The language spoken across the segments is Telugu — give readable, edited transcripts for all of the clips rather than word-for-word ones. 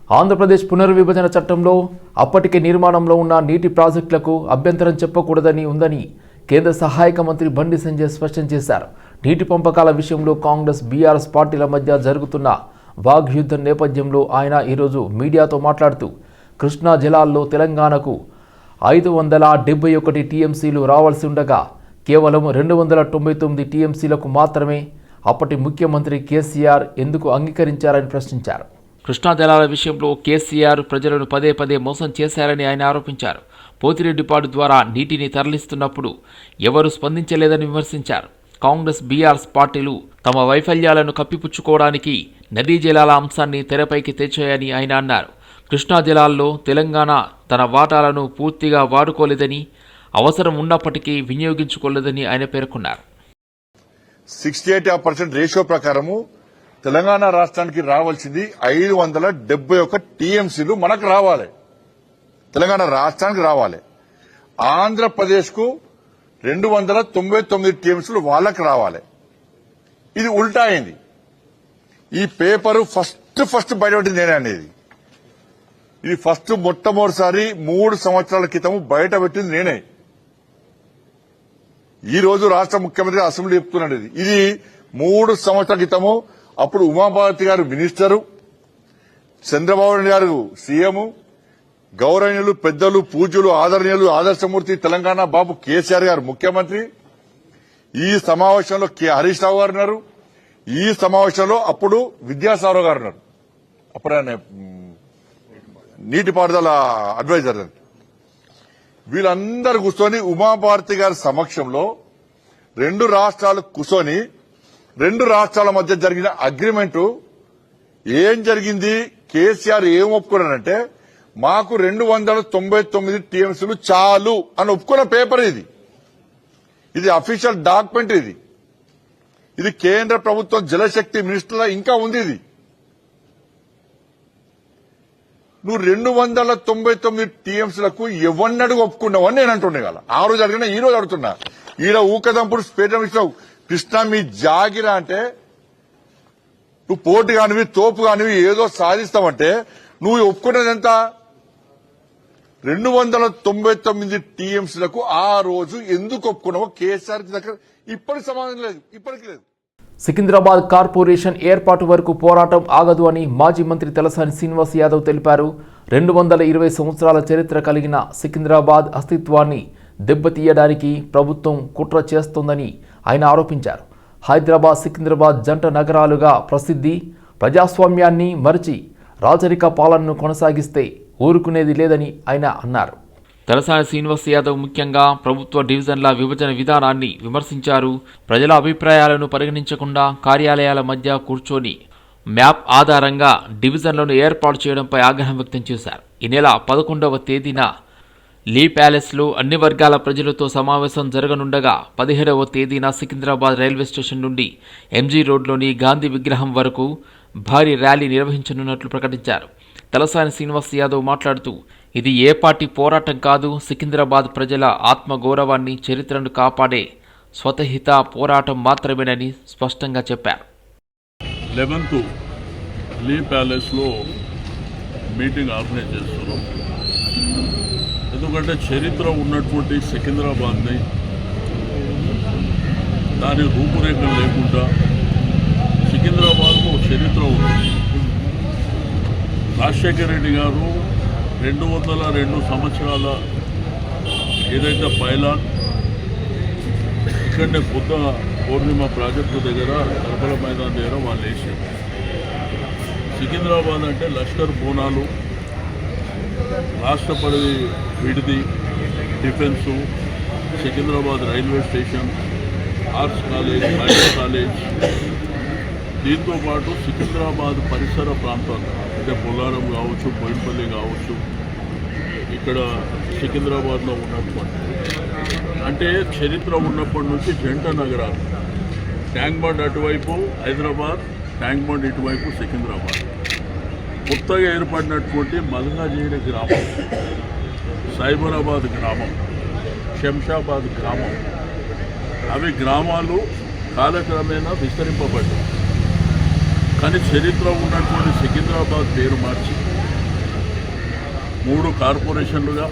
ఆంధ్రప్రదేశ్ పునర్విభజన చట్టంలో అప్పటికే నిర్మాణంలో ఉన్న నీటి ప్రాజెక్టులకు అభ్యంతరం చెప్పకూడదని ఉందని కేంద్ర సహాయక మంత్రి బండి సంజయ్ స్పష్టం చేశారు. నీటి పంపకాల విషయంలో కాంగ్రెస్ బీఆర్ఎస్ పార్టీల మధ్య జరుగుతున్న వాగ్యుద్ధం నేపథ్యంలో ఆయన ఈరోజు మీడియాతో మాట్లాడుతూ కృష్ణా జలాల్లో తెలంగాణకు 571 టీఎంసీలు రావాల్సి ఉండగా కేవలం 299 టీఎంసీలకు మాత్రమే అప్పటి ముఖ్యమంత్రి కేసీఆర్ ఎందుకు అంగీకరించారని ప్రశ్నించారు. కృష్ణా జలాల విషయంలో కేసీఆర్ ప్రజలను పదే పదే మోసం చేశారని ఆయన ఆరోపించారు. పోతిరెడ్డిపాడు ద్వారా నీటిని తరలిస్తున్నప్పుడు ఎవరూ స్పందించలేదని విమర్శించారు. కాంగ్రెస్ బీఆర్ఎస్ పార్టీలు తమ వైఫల్యాలను కప్పిపుచ్చుకోవడానికి నదీ జలాల అంశాన్ని తెరపైకి తెచ్చాయని ఆయన అన్నారు. కృష్ణా జలాల్లో తెలంగాణ తన వాటాలను పూర్తిగా వాడుకోలేదని, అవసరం ఉన్నప్పటికీ వినియోగించుకోలేదని ఆయన పేర్కొన్నారు. 68% రేషియో ప్రకారము తెలంగాణ రాష్ట్రానికి రావాల్సింది 571 టీఎంసీలు మనకు రావాలి, తెలంగాణ రాష్ట్రానికి రావాలి. ఆంధ్రప్రదేశ్ కు 299 టీఎంసీలు వాళ్ళకి రావాలి. ఇది ఉల్టా అయింది. ఈ పేపరు ఫస్ట్ బయటపడింది నేనే అనేది. ఇది మొట్టమొదటిసారి 3 సంవత్సరాల క్రితం బయట పెట్టింది నేనే. ఈ రోజు రాష్ట్ర ముఖ్యమంత్రి అసెంబ్లీ చెప్తున్నాడు. ఇది 3 సంవత్సరాల క్రితము అప్పుడు ఉమాభారతి గారు మినిస్టరు, చంద్రబాబు నాయుడు గారు సీఎం, గౌరవనీయులు పెద్దలు పూజ్యులు ఆదరణీయులు ఆదర్శమూర్తి తెలంగాణ బాబు కేసీఆర్ గారు ముఖ్యమంత్రి. ఈ సమావేశంలో హరీష్ రావు గారు ఉన్నారు. ఈ సమావేశంలో అప్పుడు విద్యాసాగర్ గారు ఉన్నారు. అప్పుడు ఆయన నీటిపారుదల అడ్వైజర్. వీళ్ళందరూ కూర్చొని ఉమాభారతి గారి సమక్షంలో 2 రాష్ట్రాలు కూర్చొని 2 రాష్ట్రాల మధ్య జరిగిన అగ్రిమెంట్ ఏం జరిగింది, కేసీఆర్ ఏం ఒప్పుకున్నారంటే మాకు 299 టీఎంసీలు చాలు అని ఒప్పుకున్న పేపర్ ఇది. ఇది అఫీషియల్ డాక్యుమెంట్. ఇది కేంద్ర ప్రభుత్వం జలశక్తి మినిస్టర్లో ఇంకా ఉంది. ఇది నువ్వు 299 టీఎంసీలకు ఎవరినడుగు ఒప్పుకున్నావు అని నేను అంటుండే కదా. ఆ రోజు అడిగినా ఈ రోజు అడుగుతున్నా. ఈడ ఊకదంపుడు స్పేటం ఇచ్చినావు. కృష్ణ మీ జాగిరా అంటే నువ్వు పోటు కానివి తోపు కానివి ఏదో సాధిస్తావంటే నువ్వు ఒప్పుకున్నది ఎంత? 299 టీఎంసీలకు ఆ రోజు ఎందుకు ఒప్పుకున్నావో కేసీఆర్ దగ్గర ఇప్పటికి సమాధానం లేదు, ఇప్పటికి లేదు. సికింద్రాబాద్ కార్పొరేషన్ ఏర్పాటు వరకు పోరాటం ఆగదు అని మాజీ మంత్రి తలసాని శ్రీనివాస్ యాదవ్ తెలిపారు. 220 సంవత్సరాల చరిత్ర కలిగిన సికింద్రాబాద్ అస్తిత్వాన్ని దెబ్బతీయడానికి ప్రభుత్వం కుట్ర చేస్తోందని ఆయన ఆరోపించారు. హైదరాబాద్ సికింద్రాబాద్ జంట నగరాలుగా ప్రసిద్ధి, ప్రజాస్వామ్యాన్ని మరిచి రాజరిక పాలనను కొనసాగిస్తే ఊరుకునేది లేదని ఆయన అన్నారు. తలసాని శ్రీనివాస్ యాదవ్ ముఖ్యంగా ప్రభుత్వ డివిజన్ల విభజన విధానాన్ని విమర్శించారు. ప్రజల అభిప్రాయాలను పరిగణించకుండా కార్యాలయాల మధ్య కూర్చొని మ్యాప్ ఆధారంగా డివిజన్లను ఏర్పాటు చేయడంపై ఆగ్రహం వ్యక్తం చేశారు. ఈ నెల 11వ తేదీన లీ ప్యాలెస్లో అన్ని వర్గాల ప్రజలతో సమావేశం జరగనుండగా 17వ తేదీన సికింద్రాబాద్ రైల్వే స్టేషన్ నుండి ఎంజీ రోడ్లోని గాంధీ విగ్రహం వరకు భారీ ర్యాలీ నిర్వహించనున్నట్లు ప్రకటించారు. తలసాని శ్రీనివాస్ యాదవ్ మాట్లాడుతూ ఇది ఏ పార్టీ పోరాటం కాదు, సికింద్రాబాద్ ప్రజల ఆత్మగౌరవాన్ని చరిత్రను కాపాడే స్వతహిత పోరాటం మాత్రమేనని స్పష్టంగా చెప్పారు. 11th లీ ప్యాలెస్లో మీటింగ్ ఆర్గనైజ్ చేస్తున్నాం. ఎందుకంటే చరిత్ర ఉన్నటువంటి సికింద్రాబాద్ని దాని రూపురేఖలు లేకుండా సికింద్రాబాద్కు చరిత్ర ఉంది. రాజశేఖర రెడ్డి గారు 202 సంవత్సరాల ఏదైతే పైలాన్ ఇక్కడనే బుద్ధ పూర్ణిమ ప్రాజెక్టు దగ్గర కల్పల మైదాన్ దగ్గర వాళ్ళు వేసారు. సికింద్రాబాద్ అంటే లష్కర్ బోనాలు, రాష్ట్రపతి విడిది, defence, Secunderabad railway station, arts college, medical college, దీంతో పాటు సికింద్రాబాద్ పరిసర ప్రాంతాలు అంటే బొల్లారం కావచ్చు, బోయినపల్లి కావచ్చు, ఇక్కడ సికింద్రాబాద్లో ఉన్నటువంటి అంటే చరిత్ర ఉన్నప్పటి నుంచి జంట నగరాలు. ట్యాంక్ బండ్ అటువైపు హైదరాబాద్, ట్యాంక్ బండ్ ఇటువైపు సికింద్రాబాద్. కొత్తగా ఏర్పడినటువంటి మల్కాజిగిరి గ్రామం, సైబరాబాద్ గ్రామం, శంషాబాద్ గ్రామం, అవి గ్రామాలు కాలక్రమేణా విస్తరింపబడ్డాయి. కానీ చరిత్ర ఉన్నటువంటి సికింద్రాబాద్ పేరు మార్చి 3 కార్పొరేషన్లుగా,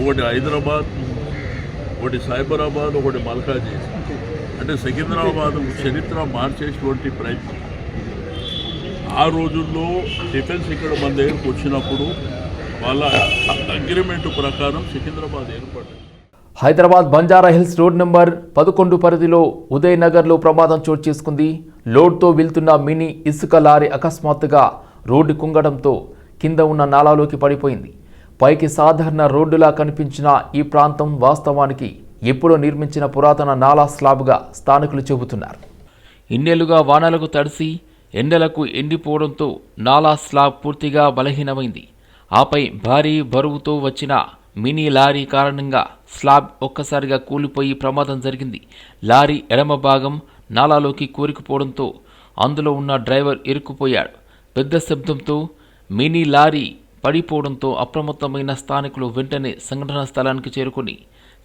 ఒకటి హైదరాబాద్, ఒకటి సైబరాబాద్, ఒకటి మల్కాజీ. అంటే సికింద్రాబాద్ చరిత్ర మార్చేటువంటి ప్రయత్నం. ఆ రోజుల్లో డిఫెన్స్ ఇక్కడ మన దగ్గరకు వచ్చినప్పుడు వాళ్ళ అగ్రిమెంట్ ప్రకారం సికింద్రాబాద్ ఏర్పడింది. Hyderabad Banjara hills road number 11 పరిధిలో ఉదయనగర్లో ప్రమాదం చోటు చేసుకుంది. లోడ్తో వెళ్తున్న మినీ ఇసుక లారీ అకస్మాత్తుగా రోడ్డు కుంగడంతో కింద ఉన్న నాలాలోకి పడిపోయింది. పైకి సాధారణ రోడ్డులా కనిపించిన ఈ ప్రాంతం వాస్తవానికి ఎప్పుడో నిర్మించిన పురాతన నాలా స్లాబ్గా స్థానికులు చెబుతున్నారు. ఇన్నేళ్లుగా వానలకు తడిసి ఎండలకు ఎండిపోవడంతో నాలా స్లాబ్ పూర్తిగా బలహీనమైంది. ఆపై భారీ బరువుతో వచ్చిన మినీ లారీ కారణంగా స్లాబ్ ఒక్కసారిగా కూలిపోయి ప్రమాదం జరిగింది. లారీ ఎడమ భాగం నాలాలోకి కూరుకుపోవడంతో అందులో ఉన్న డ్రైవర్ ఇరుక్కుపోయాడు. పెద్ద శబ్దంతో మినీ లారీ పడిపోవడంతో అప్రమత్తమైన స్థానికులు వెంటనే సంఘటనా స్థలానికి చేరుకుని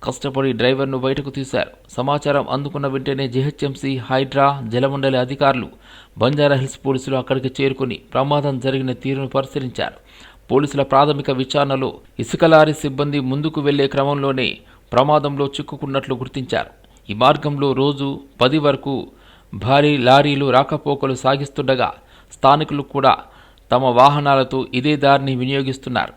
కష్టపడి డ్రైవర్ను బయటకు తీశారు. సమాచారం అందుకున్న వెంటనే జీహెచ్ఎంసీ, హైడ్రా, జలమండలి అధికారులు, బంజారాహిల్స్ పోలీసులు అక్కడికి చేరుకుని ప్రమాదం జరిగిన తీరును పరిశీలించారు. పోలీసుల ప్రాథమిక విచారణలో ఇసుక లారీ సిబ్బంది ముందుకు వెళ్లే క్రమంలోనే ప్రమాదంలో చిక్కుకున్నట్లు గుర్తించారు. ఈ మార్గంలో రోజు 10 వరకు భారీ లారీలు రాకపోకలు సాగిస్తుండగా స్థానికులు కూడా తమ వాహనాలతో ఇదే దారిని వినియోగిస్తున్నారు.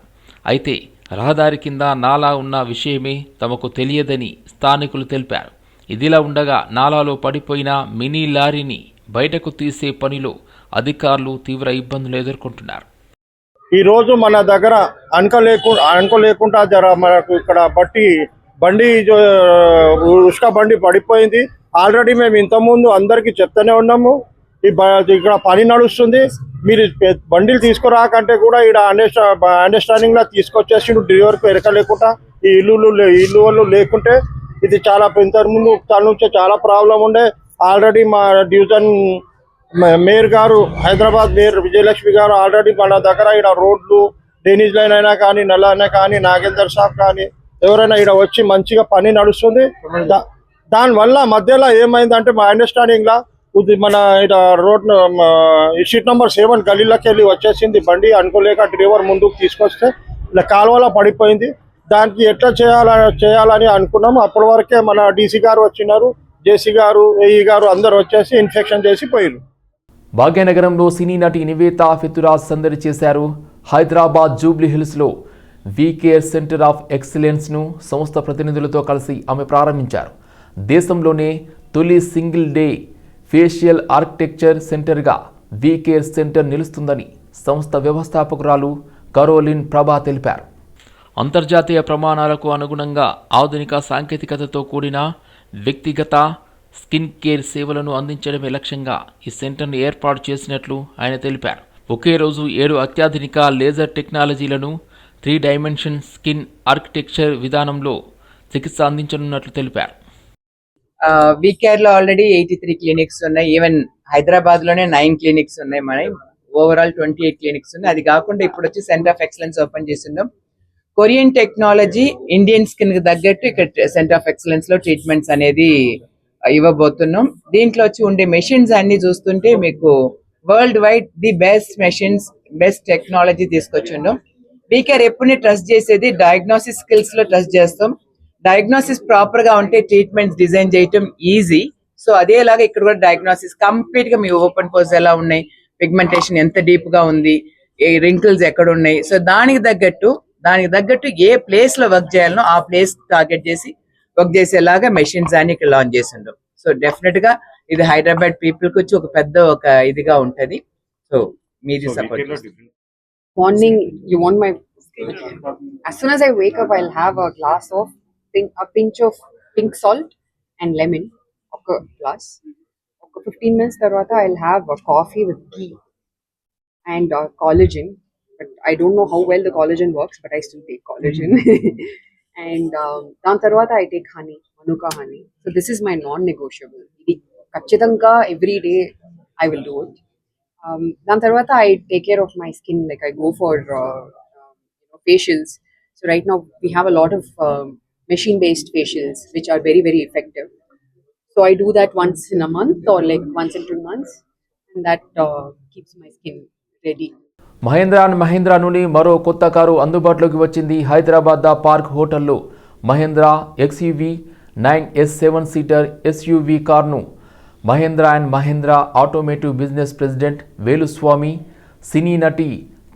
అయితే రహదారి కింద నాలా ఉన్న విషయమే తమకు తెలియదని స్థానికులు తెలిపారు. ఇదిలా ఉండగా నాలాలో పడిపోయిన మినీ లారీని బయటకు తీసే పనిలో అధికారులు తీవ్ర ఇబ్బందులు ఎదుర్కొంటున్నారు. ఈ రోజు మన దగ్గర అనుకోలేకుండా జర మనకు ఇక్కడ బండి ఉష్క బండి పడిపోయింది. ఆల్రెడీ మేము ఇంతకుముందు అందరికీ చెప్తూనే ఉన్నాము, ఇక్కడ పని నడుస్తుంది, మీరు బండిలు తీసుకురాకంటే కూడా ఇక్కడ అండర్స్టాండింగ్ లా తీసుకొచ్చేసి డ్రైవర్కు ఎరకలేకుండా ఈ ఇల్లు లేకుంటే ఇది చాలా ఇంతకుముందు తన నుంచే చాలా ప్రాబ్లం ఉండే. ఆల్రెడీ మా డివిజన్ మేయర్ గారు, హైదరాబాద్ మేయర్ విజయలక్ష్మి గారు ఆల్రెడీ మన దగ్గర ఇక్కడ రోడ్లు డ్రైనేజ్ లైన్ అయినా కానీ, నల్ల అయినా కానీ, నాగేందర్ సాబ్ కానీ ఎవరైనా ఇక్కడ వచ్చి మంచిగా పని నడుస్తుంది. దానివల్ల మధ్యలో ఏమైందంటే మా అండర్స్టాండింగ్ లా మన ఇక్కడ రోడ్ షీట్ నెంబర్ 7 గలీలోకి వెళ్ళి వచ్చేసింది బండి. అనుకోలేక డ్రైవర్ ముందుకు తీసుకొస్తే ఇలా కాలువలో పడిపోయింది. దానికి ఎట్లా చేయాలని అనుకున్నాము. అప్పటి వరకే మన డీసీ గారు వచ్చినారు, జేసీ గారు, ఏఈ గారు అందరు వచ్చేసి ఇన్ఫెక్షన్ చేసి పోయారు. భాగ్యనగరంలో సినీ నటి నివేతా ఫెతురాజ్ సందడి చేశారు. హైదరాబాద్ జూబ్లీ హిల్స్లో వీకేర్ సెంటర్ ఆఫ్ ఎక్సలెన్స్ను సంస్థ ప్రతినిధులతో కలిసి ఆమె ప్రారంభించారు. దేశంలోనే తొలి సింగిల్ డే ఫేషియల్ ఆర్కిటెక్చర్ సెంటర్గా వీకేర్ సెంటర్ నిలుస్తుందని సంస్థ వ్యవస్థాపకురాలు కరోలిన్ ప్రభా తెలిపారు. అంతర్జాతీయ ప్రమాణాలకు అనుగుణంగా ఆధునిక సాంకేతికతతో కూడిన వ్యక్తిగత స్కిన్ కేర్ సేవలను అందించడమే లక్ష్యంగా ఈ సెంటర్ను ఏర్పాటు చేసినట్లు ఆయన తెలిపారు. ఒకే రోజు 7 అత్యాధునిక లేజర్ టెక్నాలజీలను 3 డైమెన్షన్ స్కిన్ ఆర్కిటెక్చర్ విధానంలో చికిత్స అందించనున్నట్లు తెలిపారు. వీకేర్ లో ఆల్రెడీ 83 క్లినిక్స్ ఉన్నాయి. ఈవెన్ హైదరాబాద్ లోనే 9 క్లినిక్స్ ఉన్నాయి. మన ఓవరాల్ 28 క్లినిక్స్ ఉన్నాయి. అది కాకుండా ఇప్పుడు వచ్చి సెంటర్ ఆఫ్ ఎక్సలెన్స్ ఓపెన్ చేస్తున్నాం. కొరియన్ టెక్నాలజీ, ఇండియన్ స్కిన్ కి తగ్గట్టు ఇక్కడ సెంటర్ ఆఫ్ ఎక్సలెన్స్ లో ట్రీట్మెంట్స్ అనేది ఇవ్వబోతున్నాం. దీంట్లో వచ్చి ఉండే మెషిన్స్ అన్ని చూస్తుంటే మీకు world wide the best machines, best technology తీసుకొచ్చిండం. వీకేర్ ఎప్పుడు ట్రస్ట్ చేసేది డయాగ్నోసిస్ స్కిల్స్ లో ట్రస్ట్ చేస్తాం. డయాగ్నోసిస్ ప్రాపర్ గా ఉంటే ట్రీట్మెంట్స్ డిజైన్ చేయటం ఈజీ. సో అదేలాగా ఇక్కడ కూడా డయాగ్నోసిస్ కంప్లీట్ గా మీ ఓపెన్ పోర్స్ ఎలా ఉన్నాయి, పిగ్మెంటేషన్ ఎంత డీప్ గా ఉంది, రింకిల్స్ ఎక్కడ ఉన్నాయి, సో దానికి తగ్గట్టు ఏ ప్లేస్ లో వర్క్ చేయాలనో ఆ ప్లేస్ టార్గెట్ చేసి వర్క్ చేసేలాగా మెషిన్స్ అన్ని ఇక్కడ లాంచ్ చేసిండు. సో డెఫినెట్ గా ఇది హైదరాబాద్ పీపుల్ కి వచ్చి ఒక ఇదిగా ఉంటది. సో మీది support. Morning, you want my as soon as I wake up, I'll have a glass of a pinch of pink salt and lemon, a glass. 15 minutes tarvata I'll have a coffee with ghee and collagen. But I don't know how well the collagen works, but I still take collagen. And dan tarvata I take honey, manuka honey. So this is my non-negotiable. Idi kachidanga every day I will do it. Dan tarvata I take care of my skin, like I go for facials. So right now we have a lot of machine-based facials which are very, very effective. So I do that once in a month or like once in 2 months, and that keeps my skin ready. Mahindra and Mahindra నుండి మరో కొత్త కారు అందుబాటులోకి వచ్చింది. హైదరాబాద్ ద పార్క్ హోటల్లో Mahindra XUV 9S 7 seater SUV కార్ను Mahindra and Mahindra automotive business president Veluswamy, సినీ నటి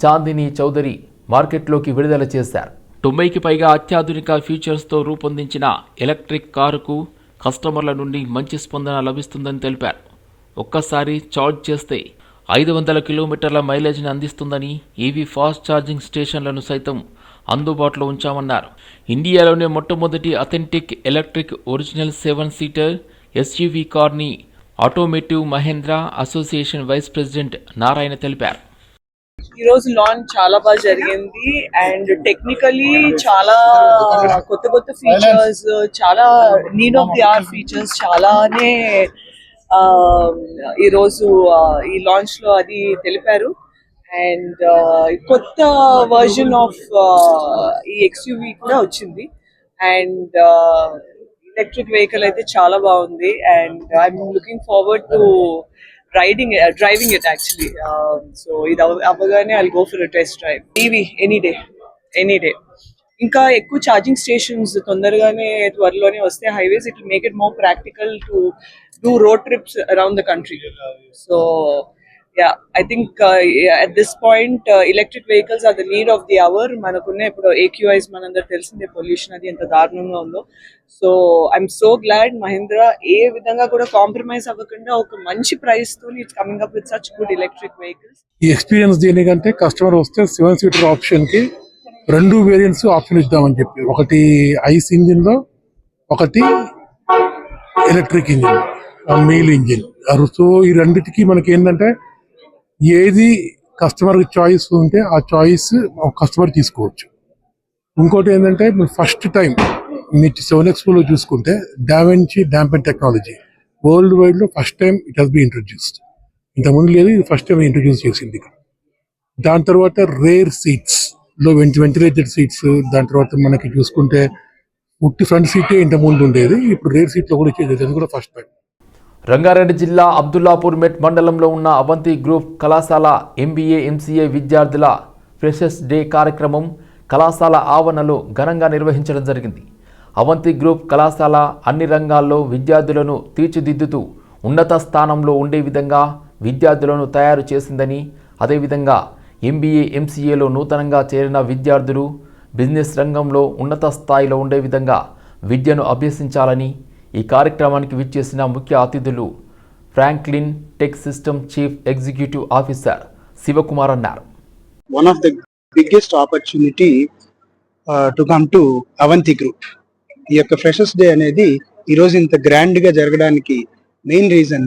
చాందిని చౌదరి మార్కెట్లోకి విడుదల చేశారు. 90కి పైగా అత్యాధునిక ఫీచర్స్తో రూపొందించిన ఎలక్ట్రిక్ కారుకు కస్టమర్ల నుండి మంచి స్పందన లభిస్తుందని తెలిపారు. ఒక్కసారి ఛార్జ్ చేస్తే 500 కిలోమీటర్ల మైలేజ్ని అందిస్తుందని, EV ఫాస్ట్ ఛార్జింగ్ స్టేషన్లను సైతం అందుబాటులో ఉంచామన్నారు. ఇండియాలోనే మొట్టమొదటి authentic electric original 7 seater SUV కార్ని automotive Mahindra association vice president Narayana తెలిపారు. ఈ రోజు లాంచ్ చాలా బాగా జరిగింది అండ్ టెక్నికలీ చాలా కొత్త ఫీచర్స్, చాలా need of the hour features చాలానే ఈ రోజు ఈ లాంచ్ లో అది తెలిపారు. అండ్ కొత్త వర్జన్ ఆఫ్ ఈ XUV కూడా వచ్చింది అండ్ ఎలక్ట్రిక్ వెహికల్ అయితే చాలా బాగుంది and I'm looking forward to driving it actually. So avagane I'll go for a test drive. EV any day. ఇంకా ఎక్కువ ఛార్జింగ్ స్టేషన్స్ తొందరగానే త్వరలోనే వస్తే highways, it will make it more practical to do road trips around the country. So yeah, I think at this point electric vehicles are the need of the hour. Manakunne ippudu AQIs manandaru telisinde pollution adi enta darunanga undo. So I'm so glad Mahindra ఏ విధంగా కూడా కాంప్రమైజ్ అవ్వకుండా ఒక మంచి ప్రైస్ తో it's coming up with such good electric vehicles. ఈ ఎక్స్పీరియన్స్ దేనికంటే కస్టమర్ వస్తే 7 సీటర్ ఆప్షన్ కి 2 వేరియంట్స్ ఆప్షన్ ఇద్దామని చెప్పి, ఒకటి ఐస్ ఇంజిన్ లో, ఒకటి electric engine, mail engine. So ఈ రెండిటికి మనకి ఏంటంటే ఏది కస్టమర్ చాయిస్ ఉంటే ఆ చాయిస్ కస్టమర్ తీసుకోవచ్చు. ఇంకోటి ఏంటంటే ఫస్ట్ టైం మీరు 7 Expo లో చూసుకుంటే డావెన్సీ డాంపెన్ టెక్నాలజీ వరల్డ్ వైడ్ లో first time it has be introduced. ఇంతకుముందు లేదు, ఇది ఫస్ట్ టైం ఇంట్రొడ్యూస్ చేసింది. దాని తర్వాత రేర్ సీట్స్ లో వెంటిలేటెడ్ సీట్స్, దాని తర్వాత మనకి చూసుకుంటే ఉట్టి ఫ్రంట్ సీటే ఇంతకుముందు ఉండేది, ఇప్పుడు రేర్ సీట్ లో కూడా ఇచ్చేది, అది కూడా ఫస్ట్ టైం. రంగారెడ్డి జిల్లా అబ్దుల్లాపూర్ మెట్ మండలంలో ఉన్న అవంతి గ్రూప్ కళాశాల MBA MCA విద్యార్థుల ఫ్రెషర్స్ డే కార్యక్రమం కళాశాల ఆవరణలో ఘనంగా నిర్వహించడం జరిగింది. అవంతి గ్రూప్ కళాశాల అన్ని రంగాల్లో విద్యార్థులను తీర్చిదిద్దుతూ ఉన్నత స్థానంలో ఉండే విధంగా విద్యార్థులను తయారు చేసిందని, అదేవిధంగా MBA MCAలో నూతనంగా చేరిన విద్యార్థులు బిజినెస్ రంగంలో ఉన్నత స్థాయిలో ఉండే విధంగా విద్యను అభ్యసించాలని ఈ కార్యక్రమానికి విచ్చేసిన ముఖ్య అతిథులు Franklin Tech System chief executive officer Sivakumar అన్నారు. One of the biggest opportunity to come to Avanti Group. ఈ యొక్క ఫ్రెషర్స్ డే అనేది ఈరోజు ఇంత గ్రాండ్ గా జరగడానికి మెయిన్ రీజన్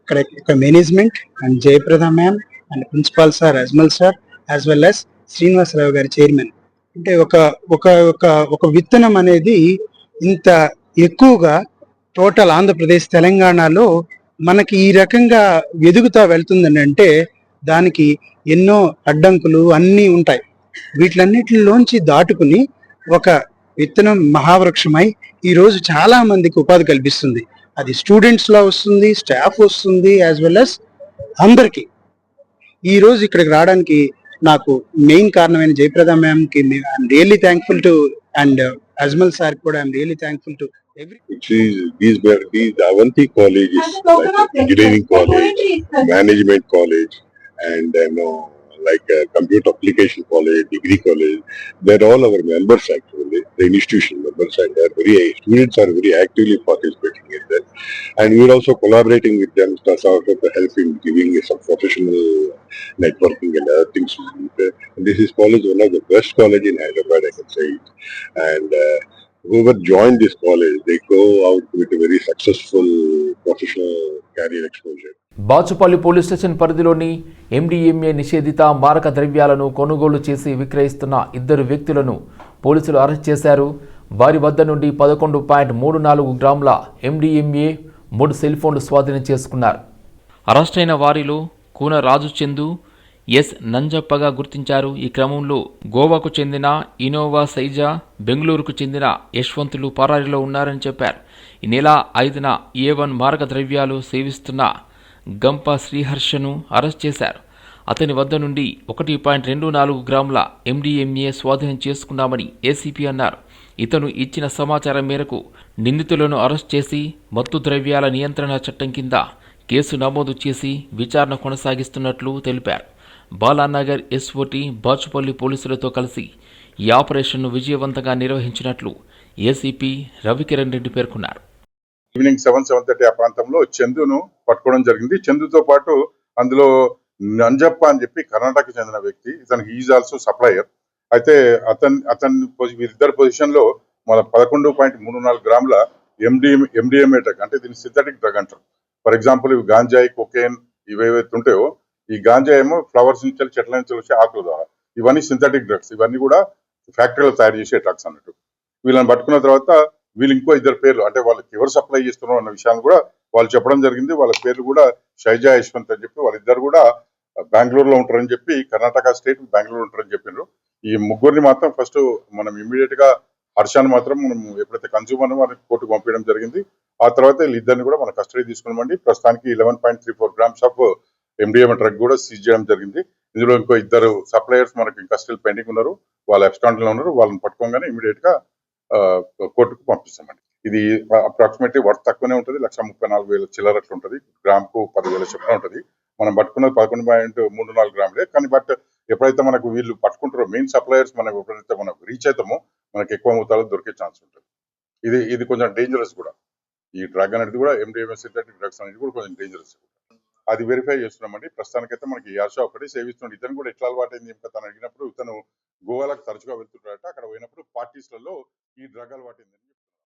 ఇక్కడ management and Jayaprada ma'am and principal sir Ajmal sir as well as Srinivasarao గారి చైర్మన్. అంటే ఒక విత్తనం అనేది ఇంత ఎక్కువగా టోటల్ ఆంధ్రప్రదేశ్ తెలంగాణలో మనకి ఈ రకంగా ఎదుగుతా వెళ్తుందని అంటే దానికి ఎన్నో అడ్డంకులు అన్నీ ఉంటాయి. వీటిలన్నిటిలోంచి దాటుకుని ఒక విత్తనం మహావృక్షమై ఈ రోజు చాలా మందికి ఉపాధి కల్పిస్తుంది. అది స్టూడెంట్స్ లో వస్తుంది, స్టాఫ్ వస్తుంది, యాజ్ వెల్ యాజ్ అందరికి. ఈ రోజు ఇక్కడికి రావడానికి నాకు మెయిన్ కారణమైన జయప్రద మ్యామ్ కి I'm really thankful to, and Ajmal sir kuda I'm really thankful to every. These Avanti College is like engineering college, management college, and like computer application college, degree college. They're all our members actually, the institution members, and students are very actively participating in that. And we're also collaborating with them to sort of help in giving some professional networking and other things. And this is college, one of the best college in Hyderabad, I can say it. And whoever joined this college, they go out with a very successful professional career exposure. Bachupally police station పరిధిలోని MDMA నిషేధిత మారక ద్రవ్యాలను కొనుగోలు చేసి విక్రయిస్తున్న 2 వ్యక్తులను పోలీసులు అరెస్ట్ చేశారు. వారి వద్ద నుండి 11.34 గ్రాముల MDMA, 3 సెల్ ఫోన్లు స్వాధీనం చేసుకున్నారు. అరెస్ట్ అయిన వారిలో కూన రాజు చందు, ఎస్ నంజప్పగా గుర్తించారు. ఈ క్రమంలో గోవాకు చెందిన ఇనోవా సైజా, బెంగళూరుకు చెందిన యశ్వంతులు పరారీలో ఉన్నారని చెప్పారు. ఈ నెల 5న A1 మారక ద్రవ్యాలు సేవిస్తున్న గంప శ్రీహర్షను అరెస్ట్ చేశారు. అతని వద్ద నుండి 1.24 గ్రాముల MDMA స్వాధీనం చేసుకున్నామని ఏసీపీ అన్నారు. ఇతను ఇచ్చిన సమాచారం మేరకు నిందితులను అరెస్ట్ చేసి మత్తు ద్రవ్యాల నియంత్రణ చట్టం కింద కేసు నమోదు చేసి విచారణ కొనసాగిస్తున్నట్లు తెలిపారు. బాలానగర్ ఎస్ఓటీ బాచుపల్లి పోలీసులతో కలిసి ఈ ఆపరేషన్ను విజయవంతంగా నిర్వహించినట్లు ఏసీపీ రవికిరణ్ రెడ్డి పేర్కొన్నారు. ఈవినింగ్ 7:30 ఆ ప్రాంతంలో చందును పట్టుకోవడం జరిగింది. చందుతో పాటు అందులో నంజప్ప అని చెప్పి కర్ణాటకకి చెందిన వ్యక్తి, ఇతనికి ఈజ్ ఆల్సో సప్లయర్. అయితే వీరిద్దరు పొజిషన్ లో మన 11.34 గ్రాముల ఎండిఎంఏ డ్రగ్, అంటే దీన్ని సింథటిక్ డ్రగ్ అంటారు. ఫర్ ఎగ్జాంపుల్ ఇవి గాంజాయి, కొకేన్ ఇవేవైతే ఉంటాయో, ఈ గాంజా ఏమో ఫ్లవర్స్ నుంచి చెట్ల నుంచి వచ్చే ఆకుల ద్వారా, ఇవన్నీ సింథటిక్ డ్రగ్స్. ఇవన్నీ కూడా ఫ్యాక్టరీలో తయారు చేసే డ్రగ్స్ అన్నట్టు. వీళ్ళని పట్టుకున్న తర్వాత వీళ్ళు ఇంకో ఇద్దరు పేర్లు, అంటే వాళ్ళకి ఎవరు సప్లై చేస్తున్నారు అన్న విషయాన్ని కూడా వాళ్ళు చెప్పడం జరిగింది. వాళ్ళ పేర్లు కూడా షైజా యశ్వంత్ అని చెప్పి, వాళ్ళిద్దరు కూడా బెంగళూరులో ఉంటారని చెప్పి, కర్ణాటక స్టేట్ బెంగళూరు ఉంటారని చెప్పినారు. ఈ ముగ్గురిని మాత్రం ఫస్ట్ మనం ఇమ్మీడియట్ గా హర్షాన్ని మాత్రం మనం ఎప్పుడైతే కన్స్యూమర్ వారిని కోర్టుకు పంపించడం జరిగింది. ఆ తర్వాత వీళ్ళిద్దరిని కూడా మన కస్టడీ తీసుకున్నామండి. ప్రస్తుతానికి 11.34 గ్రామ్స్ ఆఫ్ ఎండిఎంఏ డ్రగ్ కూడా సీజ్ చేయడం జరిగింది. ఇందులో ఇంకో ఇద్దరు సప్లయర్స్ మనకి కస్టడీ పెండింగ్ ఉన్నారు, వాళ్ళు అబ్స్కాండ్ లో ఉన్నారు. వాళ్ళని పట్టుకోగానే ఇమీడియట్ గా కోర్టుకు పంపిస్తామండి. ఇది అప్రాక్సిమేట్లీ వర్త్ తక్కువనే ఉంటుంది, 1,34,000 చిల్లర అట్లా ఉంటుంది. గ్రామ్ కు 10,000 చొప్పున ఉంటుంది. మనం పట్టుకున్నది 11.34 గ్రాములే. కానీ బట్ ఎప్పుడైతే మనకు వీళ్ళు పట్టుకుంటారో మెయిన్ సప్లయర్స్, మనం ఎప్పుడైతే మనకు రీచ్ అవుతామో మనకి ఎక్కువ మొత్తాలు దొరికే ఛాన్స్ ఉంటుంది. ఇది కొంచెం డేంజరస్ కూడా. ఈ డ్రగ్ అనేది కూడా ఎండిఎంఏ సింథటిక్ డ్రగ్స్ అనేది కూడా కొంచెం డేంజరస్. అది వెరిఫై చేస్తున్నామండి. ప్రస్తుతానికైతే మనకి యాషా ఒకటి సేవిస్తుంది. ఇతను కూడా ఎట్లా అలవాటు అయింది తను అడిగినప్పుడు, ఇతను గోవాలకు తరచుగా వెళ్తుంటాడట. అక్కడ పోయినప్పుడు పార్టీస్లలో ఈ డ్రగ్ అలవాటు